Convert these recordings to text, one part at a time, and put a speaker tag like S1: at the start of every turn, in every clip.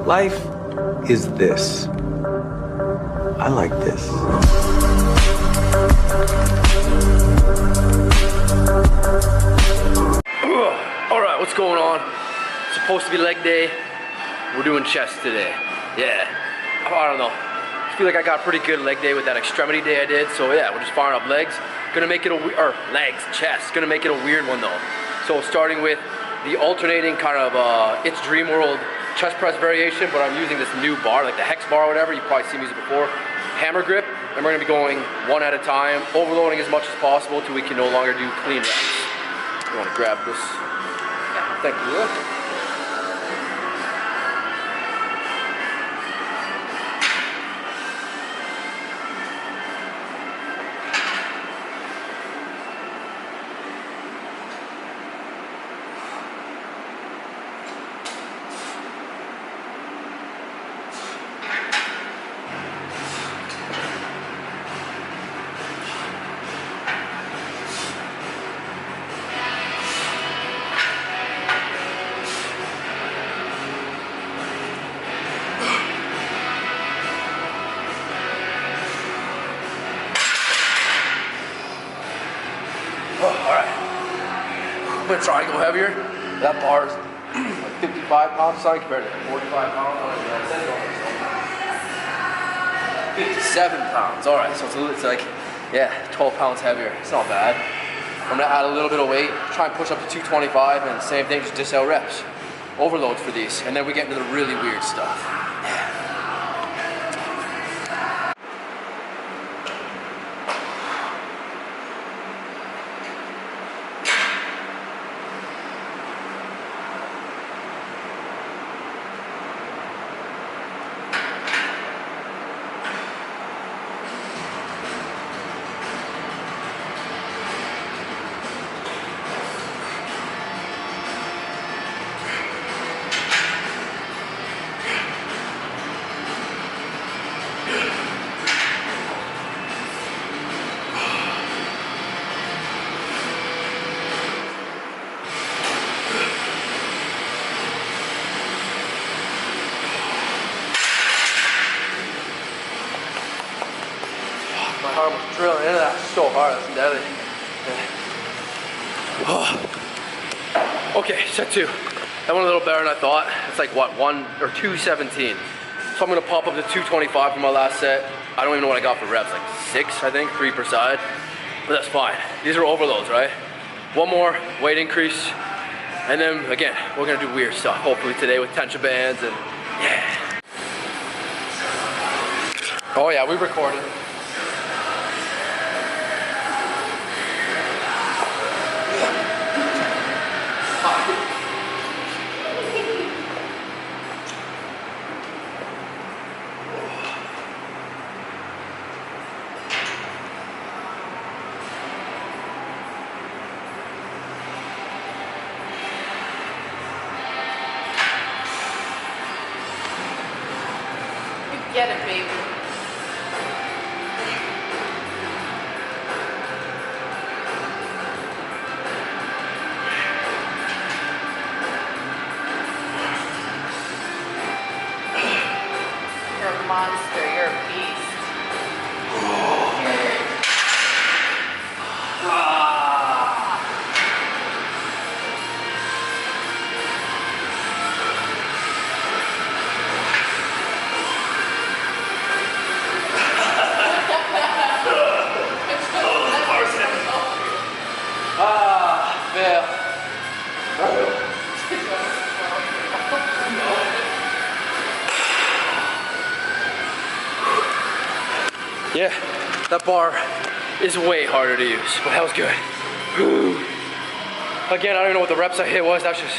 S1: Life is this. I like this.
S2: All right, what's going on? It's supposed to be leg day. We're doing chest today. Yeah, I don't know. I feel like I got a pretty good leg day with that extremity day I did. So yeah, we're just firing up legs. Gonna make it legs, chest. Gonna make it a weird one though. So starting with the alternating kind of It's Dream World chest press variation, but I'm using this new bar, like the hex bar or whatever. You've probably seen me use it before. Hammer grip, and we're gonna be going one at a time, overloading as much as possible till we can no longer do clean reps. You wanna grab this? Yeah. Thank you. I'm gonna try and go heavier. That bar is like 55 pounds or something compared to 45 pounds. 57 pounds. All right, so it's like, yeah, 12 pounds heavier. It's not bad. I'm gonna add a little bit of weight, try and push up to 225, and same thing, just dis-out reps. Overloads for these, and then we get into the really weird stuff. Yeah. My arm was drilling into that so hard, that's deadly. Yeah. Oh. Okay, set two. That went a little better than I thought. It's like what, 217. So I'm gonna pop up to 225 for my last set. I don't even know what I got for reps, like 6, I think, 3 per side. But that's fine. These are overloads, right? One more weight increase. And then again, we're gonna do weird stuff, hopefully today with tension bands and yeah. Oh yeah, we recorded.
S3: Get it, baby. You're a monster. You're a beast.
S2: Yeah, that bar is way harder to use, but that was good. Whew. Again, I don't even know what the reps I hit was. That's just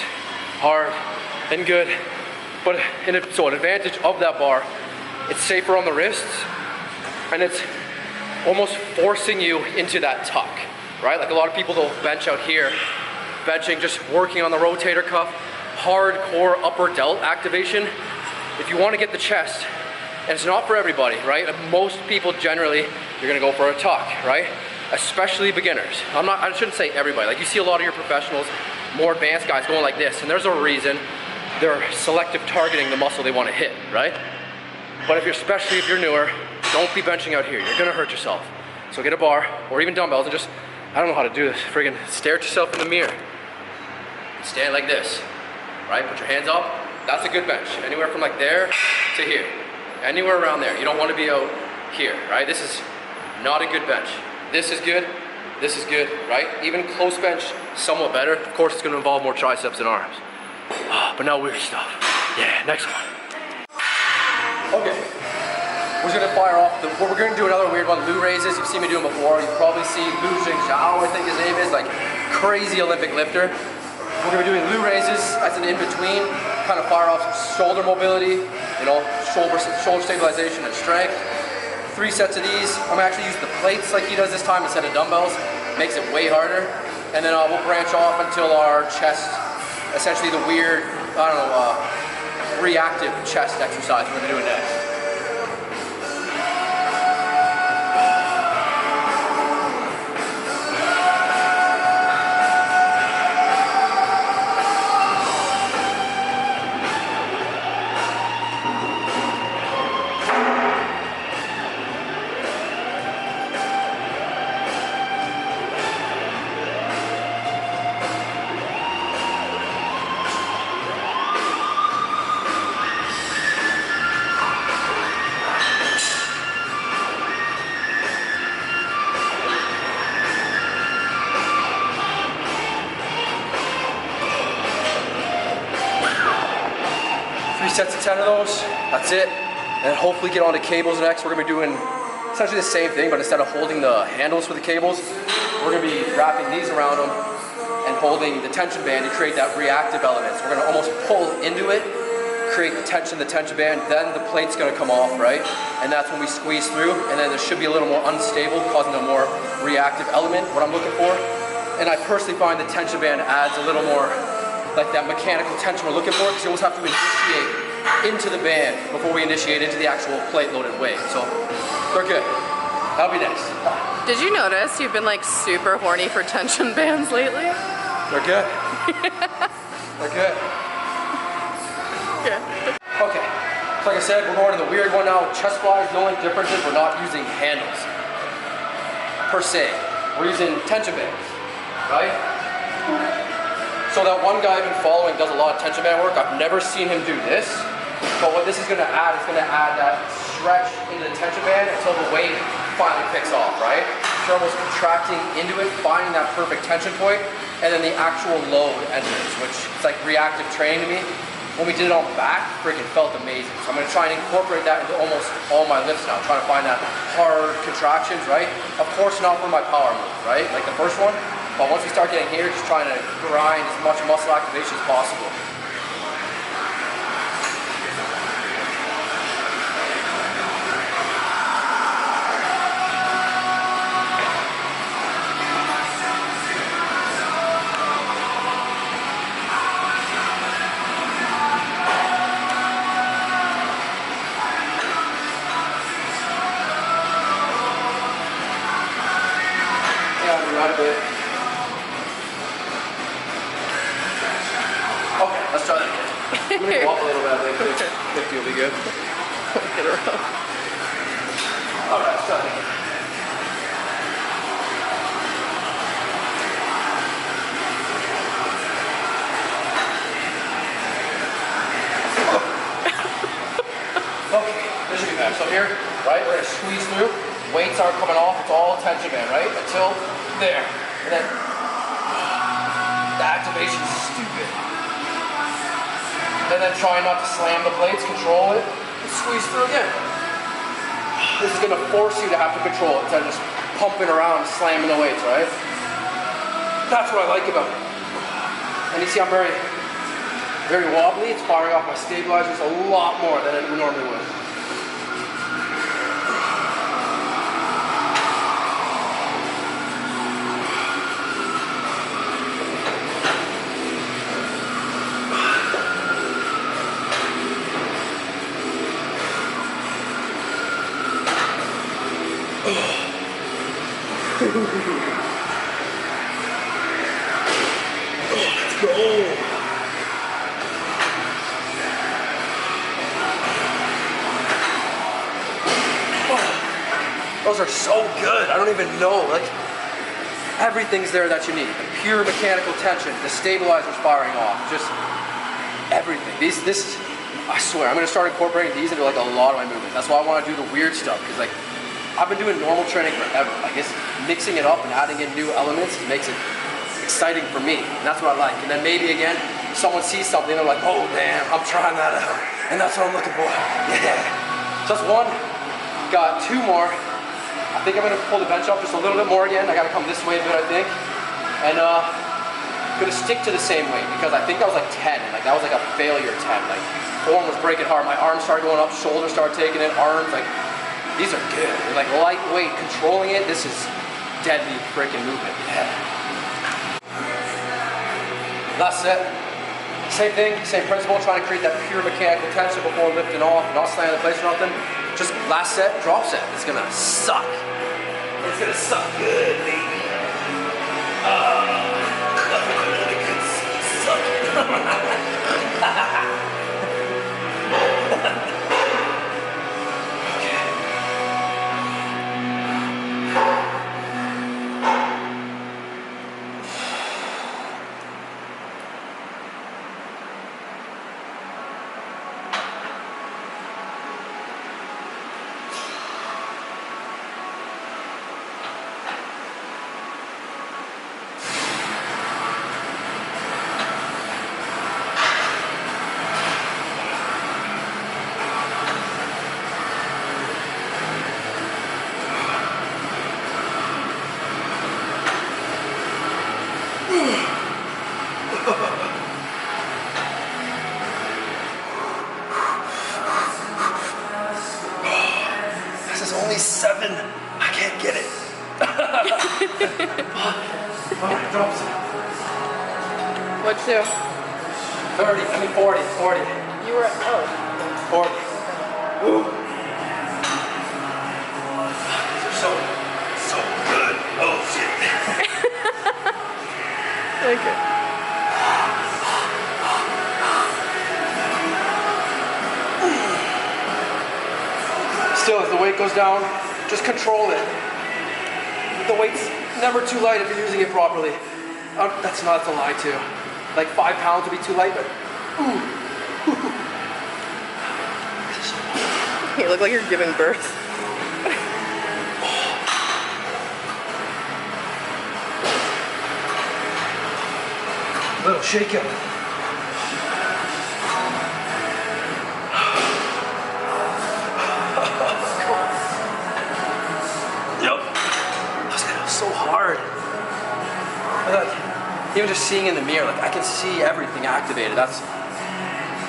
S2: hard and good. But so an advantage of that bar, it's safer on the wrists, and it's almost forcing you into that tuck, right? Like a lot of people will bench out here, benching, just working on the rotator cuff, hardcore upper delt activation. If you want to get the chest, and it's not for everybody, right? Most people generally, you're gonna go for a tuck, right? Especially beginners. I shouldn't say everybody. Like you see a lot of your professionals, more advanced guys going like this, and there's a reason. they're selective targeting the muscle they want to hit, right? But especially if you're newer, don't be benching out here. You're gonna hurt yourself. So get a bar or even dumbbells and just, I don't know how to do this, friggin' stare at yourself in the mirror. Stand like this, right? Put your hands up. That's a good bench. Anywhere from like there to here. Anywhere around there. You don't want to be out here, right? This is not a good bench. This is good, right? Even close bench, somewhat better. Of course, it's gonna involve more triceps and arms. But now weird stuff. Yeah, next one. Okay, we're gonna fire off, we're gonna do another weird one, Lou raises. You've seen me do them before. You've probably seen Lou Jingzhao, I think his name is, like crazy Olympic lifter. We're gonna be doing Lou raises as an in-between, kind of fire off some shoulder mobility, you know, shoulder stabilization and strength. 3 sets of these. I'm gonna actually use the plates like he does this time instead of dumbbells. Makes it way harder. And then we'll branch off until our chest, essentially the weird, I don't know, reactive chest exercise we're gonna do next. 3 sets of 10 of those, that's it. And then hopefully get onto cables next. We're gonna be doing essentially the same thing, but instead of holding the handles for the cables, we're gonna be wrapping these around them and holding the tension band to create that reactive element. So we're gonna almost pull into it, create the tension band, then the plate's gonna come off, right? And that's when we squeeze through, and then there should be a little more unstable, causing a more reactive element, what I'm looking for. And I personally find the tension band adds a little more, like that mechanical tension we're looking for, because you almost have to initiate into the band before we initiate into the actual plate loaded weight. So we're good. That'll be next.
S3: Did you notice you've been like super horny for tension bands lately?
S2: They're good. They're good.
S3: Yeah.
S2: Okay, so like I said, we're going to the weird one now. Chest flyers, the only difference is we're not using handles, per se. We're using tension bands, right? So that one guy I've been following does a lot of tension band work. I've never seen him do this, but what this is gonna add is gonna add that stretch into the tension band until the weight finally picks off, right? You're almost contracting into it, finding that perfect tension point, and then the actual load enters, which is like reactive training to me. When we did it on back, freaking felt amazing. So I'm gonna try and incorporate that into almost all my lifts now, trying to find that hard contractions, right? Of course not for my power move, right? Like the first one, but once we start getting here, just trying to grind as much muscle activation as possible. A bit. Okay, let's try that again. I'm gonna go up a little bit, I think 50 will be good.
S3: Get around.
S2: Alright, let's try that again. Okay, this should be better. So here, right, we're gonna squeeze through. Weights aren't coming off, it's all tension band, right? Until there. And then the activation is stupid. And then try not to slam the plates, control it, and squeeze through again. This is gonna force you to have to control it instead of just pumping around, slamming the weights, right? That's what I like about it. And you see I'm very, very wobbly. It's firing off my stabilizers a lot more than it normally would. Let's go. Those are so good. I don't even know. Like, everything's there that you need. The pure mechanical tension, the stabilizers firing off, just everything. I swear, I'm gonna start incorporating these into like a lot of my movements. That's why I want to do the weird stuff, because like I've been doing normal training forever. I guess mixing it up and adding in new elements makes it exciting for me, and that's what I like. And then maybe again, someone sees something and they're like, oh damn, I'm trying that out, and that's what I'm looking for. Yeah. So that's one. Got two more. I think I'm gonna pull the bench up just a little bit more again. I gotta come this way a bit, I think. And gonna stick to the same weight because I think that was like 10. Like that was like a failure 10. Like form was breaking hard. My arms started going up, shoulders started taking it, arms, like these are good. They're like lightweight, controlling it. This is deadly freaking movement. Yeah. Last set. Same thing, same principle, trying to create that pure mechanical tension before lifting off, not slamming the place or nothing. Just last set, drop set. It's gonna suck. It's gonna suck good, baby. This is only 7. I can't get it. Alright, drop set.
S3: What'd you do?
S2: 30, I mean 40.
S3: You were at,
S2: 40. Ooh. These are so good. Oh shit.
S3: like it.
S2: Still, as the weight goes down, just control it. The weight's never too light if you're using it properly. That's a lie too. Like 5 pounds would be too light, but ooh.
S3: You look like you're giving birth.
S2: Little shake up. Yep. That was so hard. Like, even just seeing in the mirror, like I can see everything activated. That's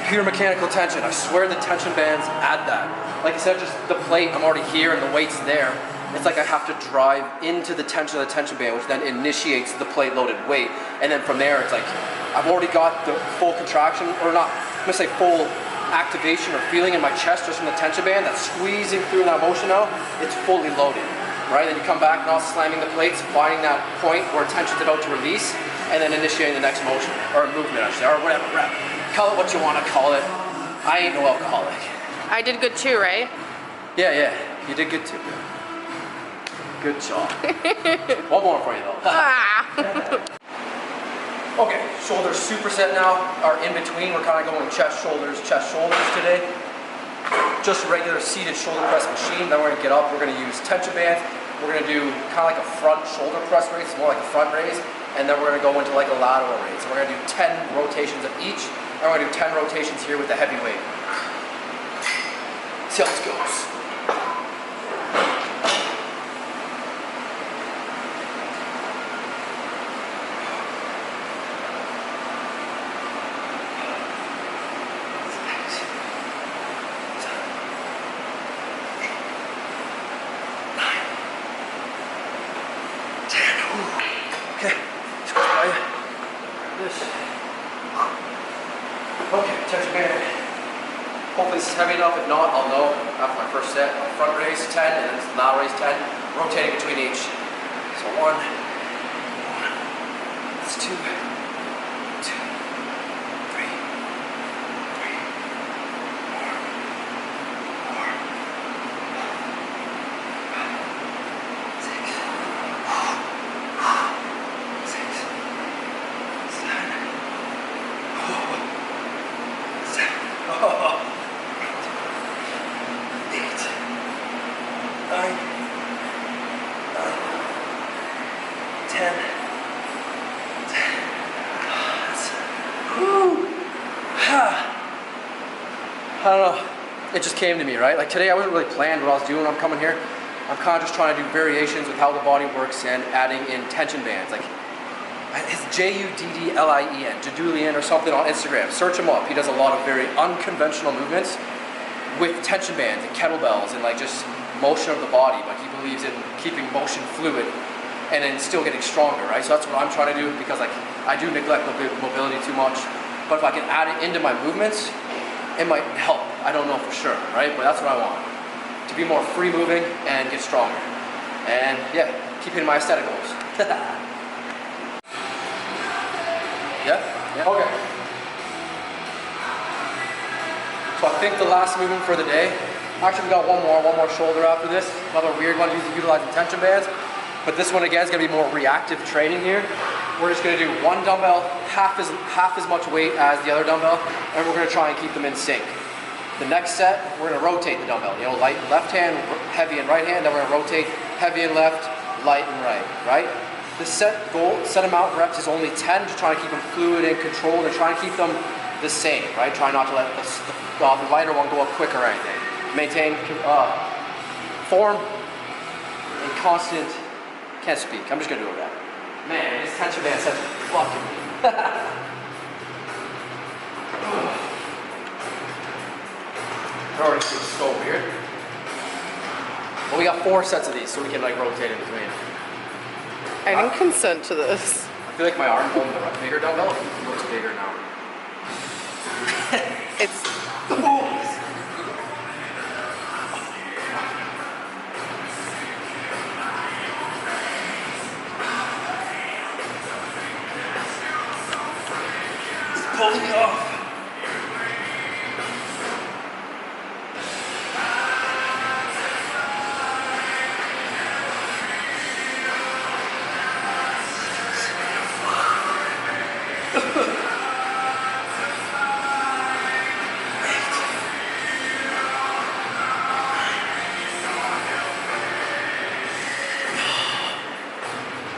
S2: pure mechanical tension. I swear the tension bands add that. Like I said, just the plate, I'm already here and the weight's there. It's like I have to drive into the tension of the tension band, which then initiates the plate loaded weight. And then from there, it's like, I've already got the full contraction, or not, I'm gonna say full activation or feeling in my chest just from the tension band that's squeezing through that motion now. It's fully loaded, right? Then you come back, not slamming the plates, finding that point where tension's about to release, and then initiating the next motion, or movement, I should say, or whatever, rep. Call it what you want to call it. I ain't no alcoholic.
S3: I did good too, right?
S2: Yeah, you did good too. Good job. One more for you though. Okay, shoulders superset now, are in between. We're kind of going chest, shoulders today. Just a regular seated shoulder press machine. Then we're gonna get up, we're gonna use tension bands. We're gonna do kind of like a front shoulder press raise, more like a front raise. And then we're gonna go into like a lateral raise. So we're gonna do 10 rotations of each. And we're gonna do 10 rotations here with the heavy weight. See how this goes. Okay, tension band. Hopefully this is heavy enough. If not, I'll know after my first set. Front raise 10 and then lateral raise 10. Rotating between each. So 1. That's 2. 2. 3. 3. 4. 4. it just came to me, right? Like today I wasn't really planned what I was doing when I'm coming here. I'm kind of just trying to do variations with how the body works and adding in tension bands. Like it's Juddlien, Juddlien or something on Instagram. Search him up. He does a lot of very unconventional movements with tension bands and kettlebells and like just motion of the body. Like he believes in keeping motion fluid and then still getting stronger, right? So that's what I'm trying to do because like I do neglect mobility too much. But if I can add it into my movements, it might help. I don't know for sure, right? But that's what I want. To be more free moving and get stronger. And yeah, keep hitting my aesthetic goals. Yeah? Okay. So I think the last movement for the day, actually we got one more shoulder after this. Another weird one utilizing tension bands. But this one again is gonna be more reactive training here. We're just gonna do one dumbbell, half as much weight as the other dumbbell, and we're gonna try and keep them in sync. The next set, we're gonna rotate the dumbbell. You know, light left hand, heavy in right hand, then we're gonna rotate heavy in left, light in right? The set amount reps is only 10 to try and keep them fluid and controlled and try and keep them the same, right? Try not to let the lighter one go up quick or anything. Maintain form and constant, can't speak, I'm just gonna do it again. Man, this tension band says fucking me. It already feels so weird. Well, we got 4 sets of these, so we can like rotate in between.
S3: I didn't consent to this.
S2: I feel like my arm holding the bigger dumbbell looks bigger now.
S3: It's...
S2: Pull me off.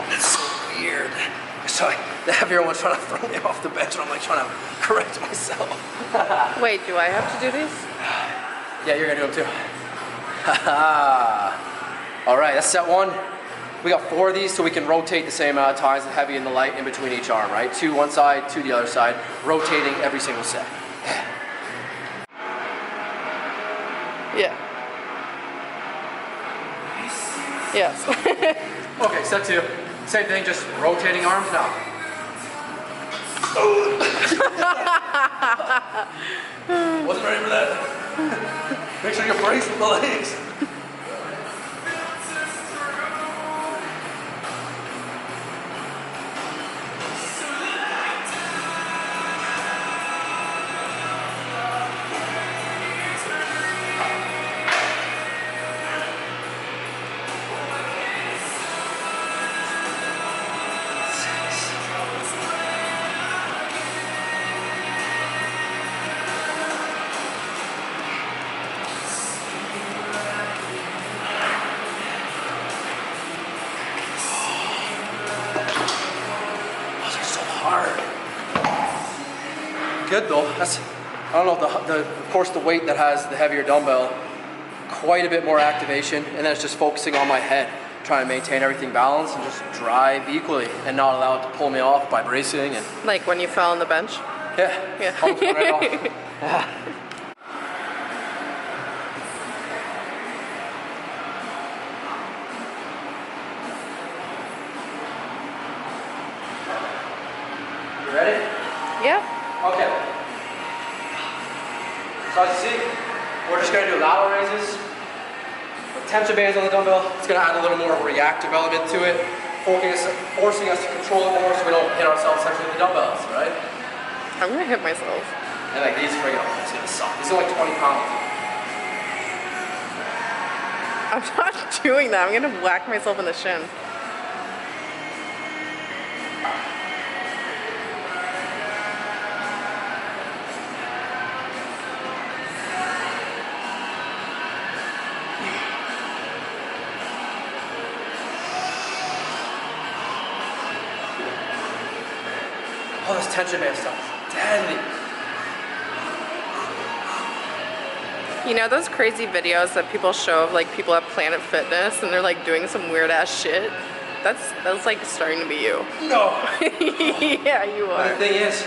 S2: That's so weird. Sorry, the heavier one's trying to throw me off the bench and I'm like trying to correct myself.
S3: Wait, do I have to do these?
S2: Yeah, you're gonna do them too. All right, that's set 1. We got 4 of these so we can rotate the same amount of times, the heavy and the light in between each arm, right? 2 one side, 2 the other side, rotating every single set.
S3: Yeah. Yes.
S2: Okay, set 2. Same thing, just rotating arms now. Wasn't ready for that. Make sure you brace with the legs. Good though. That's, I don't know, of course the weight that has the heavier dumbbell, quite a bit more activation, and then it's just focusing on my head, trying to maintain everything balanced and just drive equally and not allow it to pull me off by bracing and...
S3: Like when you fell on the bench?
S2: Yeah. Almost went right off. You ready?
S3: Yeah.
S2: Okay. So as you see, we're just going to do lateral raises with tension bands on the dumbbell. It's going to add a little more of a reactive element to it, forcing us to control it more so we don't hit ourselves essentially with the dumbbells, right?
S3: I'm going to hit myself.
S2: And like these friggin' it's going to suck. These are like 20 pounds.
S3: I'm not doing that. I'm going to whack myself in the shin.
S2: All this tension band stuff is deadly.
S3: You know those crazy videos that people show of like people at Planet Fitness and they're like doing some weird ass shit? That's like starting to be you.
S2: No.
S3: Yeah, you
S2: But the
S3: are.
S2: thing is,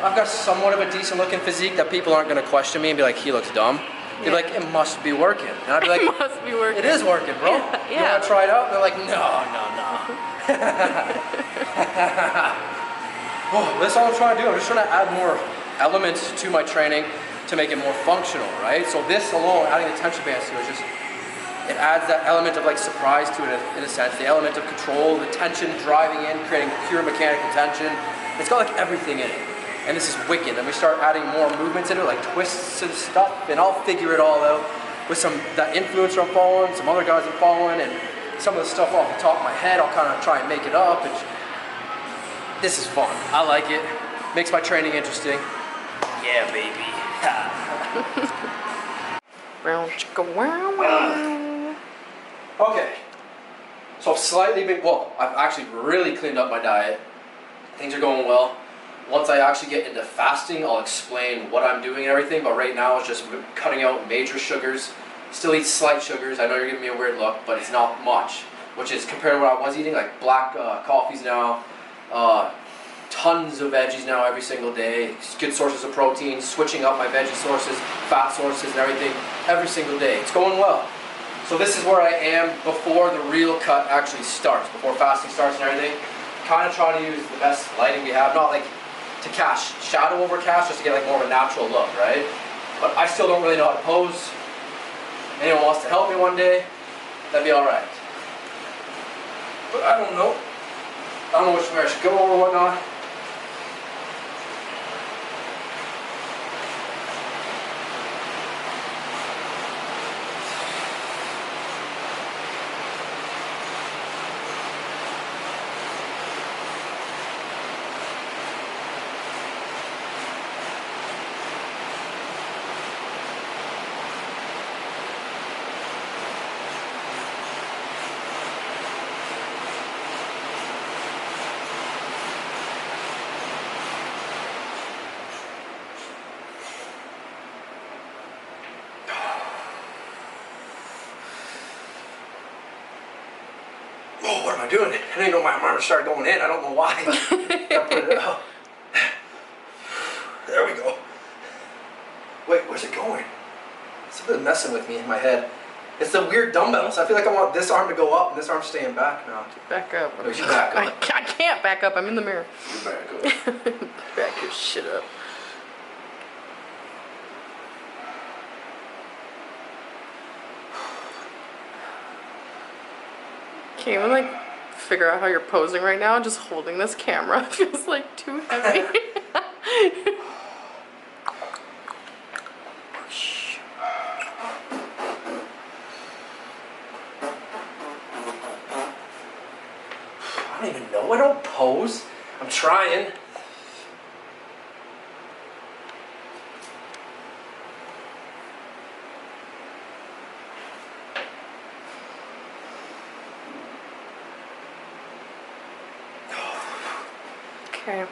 S2: I've got somewhat of a decent looking physique that people aren't gonna question me and be like, he looks dumb. They're
S3: Yeah.
S2: like, it must be working. And I'd be like,
S3: It must be working.
S2: it is working, bro.
S3: Yeah,
S2: You
S3: yeah.
S2: wanna try it out? They're like, no. Oh, that's all I'm trying to do. I'm just trying to add more elements to my training to make it more functional, right? So this alone, adding the tension bands to it, just it adds that element of like surprise to it in a sense, the element of control, the tension driving in, creating pure mechanical tension. It's got like everything in it. And this is wicked. And we start adding more movements into it, like twists and stuff, and I'll figure it all out with some that influencer I'm following, some other guys I'm following, and some of the stuff off the top of my head, I'll kind of try and make it up. And this is fun. I like it. Makes my training interesting. Yeah, baby.
S3: Round chicka wow wow.
S2: Okay. So I've slightly been, well, I've actually really cleaned up my diet. Things are going well. Once I actually get into fasting, I'll explain what I'm doing and everything, but right now it's just cutting out major sugars. Still eat slight sugars. I know you're giving me a weird look, but it's not much, which is compared to what I was eating, like black coffees now, tons of veggies now every single day, good sources of protein, switching up my veggie sources, fat sources and everything every single day. It's going well. So this is where I am before the real cut actually starts, before fasting starts and everything. Kind of trying to use the best lighting we have, not like to cast shadow over cast, just to get like more of a natural look, right? But I still don't really know how to pose. Anyone wants to help me one day, that'd be alright. But I don't know. I don't know which way I should go or whatnot. Oh, what am I doing? I didn't know my arm started going in. I don't know why. I put it out. There we go. Wait, where's it going? Something's messing with me in my head. It's the weird dumbbells. I feel like I want this arm to go up and this arm staying back now.
S3: Back up.
S2: No, you back up.
S3: I can't back up. I'm in the mirror.
S2: You back up.
S3: Back your shit up. Can't even like figure out how you're posing right now. Just holding this camera feels like too heavy.
S2: I don't even know. I don't pose. I'm trying.
S3: Okay.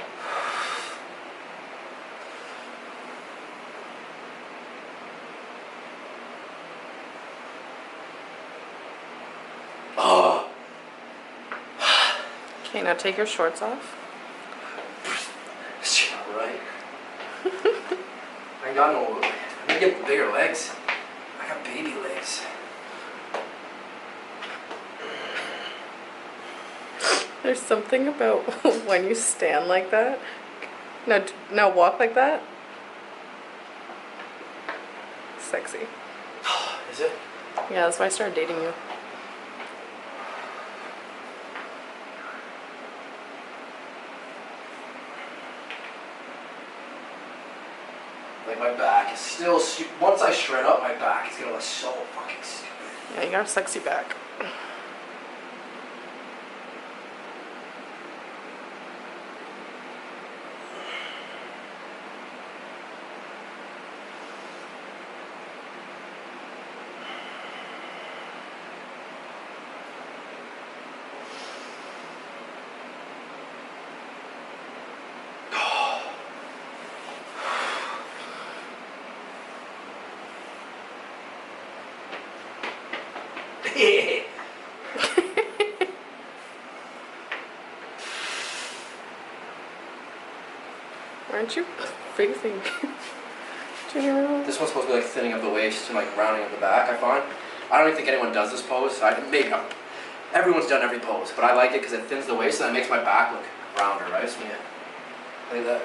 S2: Oh.
S3: Okay, now take your shorts off.
S2: Right. I ain't got no. I'm gonna get bigger legs. I got baby legs.
S3: There's something about when you stand like that. Now walk like that. Sexy.
S2: Is it?
S3: Yeah, that's why I started dating you.
S2: Like my back is still. Once I shred up, my back is gonna look so fucking stupid.
S3: Yeah, you got a sexy back. Aren't you facing?
S2: This one's supposed to be like thinning of the waist and like rounding of the back, I find. I don't even think anyone does this pose. Everyone's done every pose, but I like it because it thins the waist and it makes my back look rounder, right? So yeah, like that.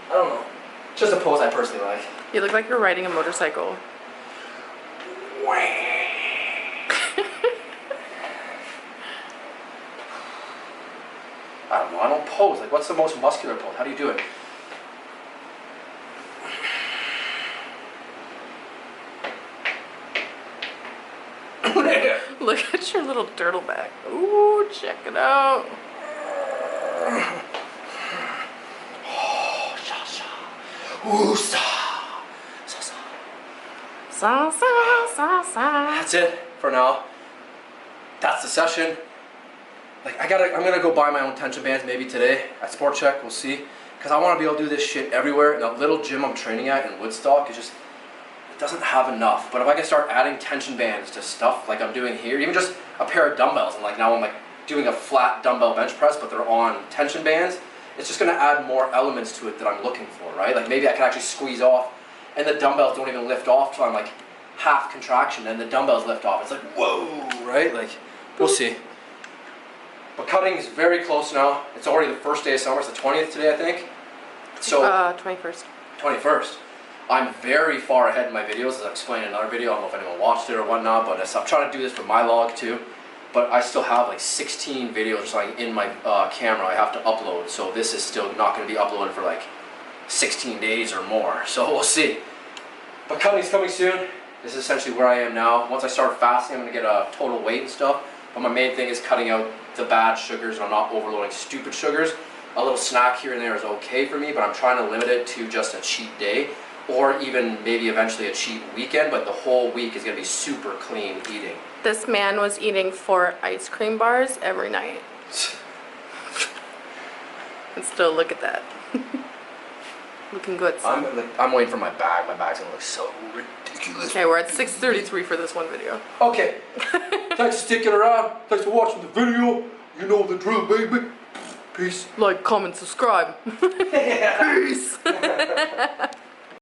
S2: I don't know. Just a pose I personally like.
S3: You look like you're riding a motorcycle.
S2: I don't know. I don't pose. Like, what's the most muscular pose? How do you do it?
S3: Look at your little turtle back. Ooh, check it out.
S2: Ooh, sa, sa, sa.
S3: Sa, sa, sa, sa.
S2: That's it for now. That's the session. Like I'm gonna go buy my own tension bands maybe today at Sport Check. We'll see, because I want to be able to do this shit everywhere. And the little gym I'm training at in Woodstock is just, it doesn't have enough. But if I can start adding tension bands to stuff like I'm doing here, even just a pair of dumbbells, and like now I'm like doing a flat dumbbell bench press, but they're on tension bands. It's just gonna add more elements to it that I'm looking for, right? Like maybe I can actually squeeze off, and the dumbbells don't even lift off till I'm like half contraction, and the dumbbells lift off. It's like, whoa, right? Like, we'll see. But cutting is very close now. It's already the first day of summer. It's the 20th today, I think. So
S3: 21st.
S2: 21st. I'm very far ahead in my videos, as I explained in another video. I don't know if anyone watched it or whatnot, but I'm trying to do this for my log too. But I still have like 16 videos or something in my camera I have to upload. So this is still not going to be uploaded for like 16 days or more. So we'll see. But cutting's coming soon. This is essentially where I am now. Once I start fasting, I'm going to get a total weight and stuff. But my main thing is cutting out the bad sugars, and I'm not overloading stupid sugars. A little snack here and there is okay for me, but I'm trying to limit it to just a cheat day, or even maybe eventually a cheat weekend, but the whole week is going to be super clean eating.
S3: This man was eating 4 ice cream bars every night. And still, look at that. Looking good, son.
S2: I'm waiting for my bag. My bag's going to look so ridiculous.
S3: Okay, we're at 6:33 for this one video.
S2: Okay. Thanks for sticking around. Thanks for watching the video. You know the drill, baby. Peace.
S3: Like, comment, subscribe. Peace.